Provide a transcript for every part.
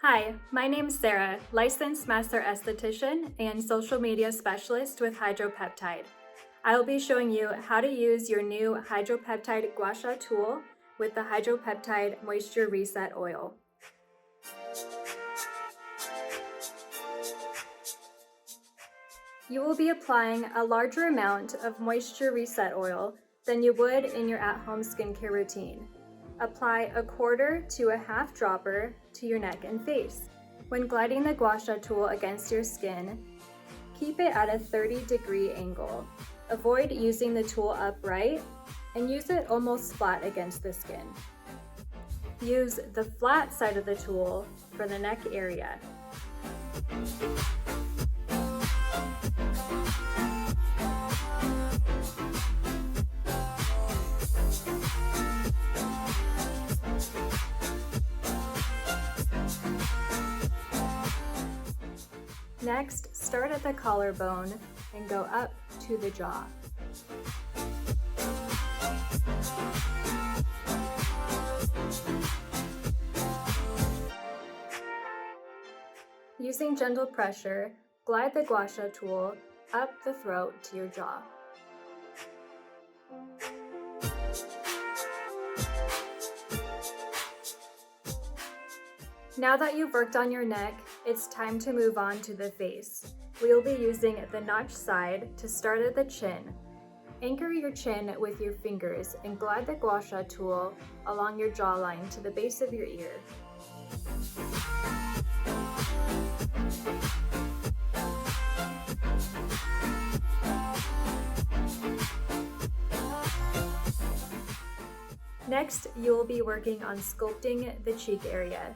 Hi, my name's Sarah, licensed Master Esthetician and social media specialist with HydroPeptide. I will be showing you how to use your new HydroPeptide Gua Sha tool with the HydroPeptide Moisture Reset Oil. You will be applying a larger amount of Moisture Reset Oil than you would in your at-home skincare routine. Apply a quarter to a half dropper to your neck and face. When gliding the Gua Sha tool against your skin, keep it at a 30-degree angle. Avoid using the tool upright and use it almost flat against the skin. Use the flat side of the tool for the neck area. Next, start at the collarbone and go up to the jaw. Using gentle pressure, glide the Gua Sha tool up the throat to your jaw. Now that you've worked on your neck, it's time to move on to the face. We will be using the notch side to start at the chin. Anchor your chin with your fingers and glide the Gua Sha tool along your jawline to the base of your ear. Next, you will be working on sculpting the cheek area.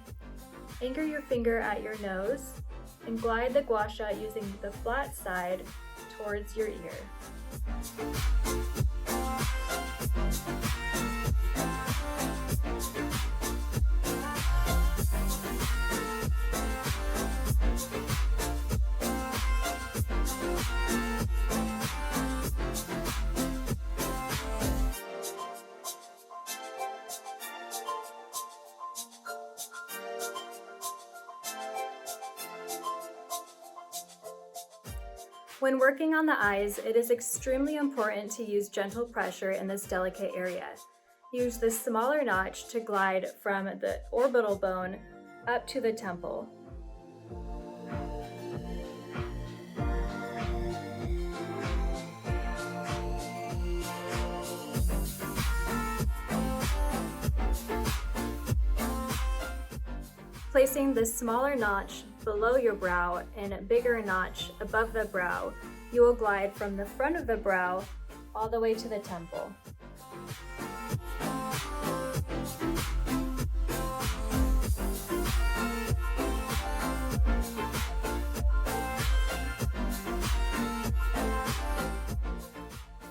Anchor your finger at your nose and glide the Gua Sha using the flat side towards your ear. When working on the eyes, it is extremely important to use gentle pressure in this delicate area. Use the smaller notch to glide from the orbital bone up to the temple. Placing the smaller notch below your brow and a bigger notch above the brow, you will glide from the front of the brow all the way to the temple.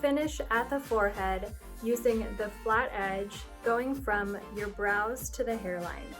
Finish at the forehead using the flat edge going from your brows to the hairline.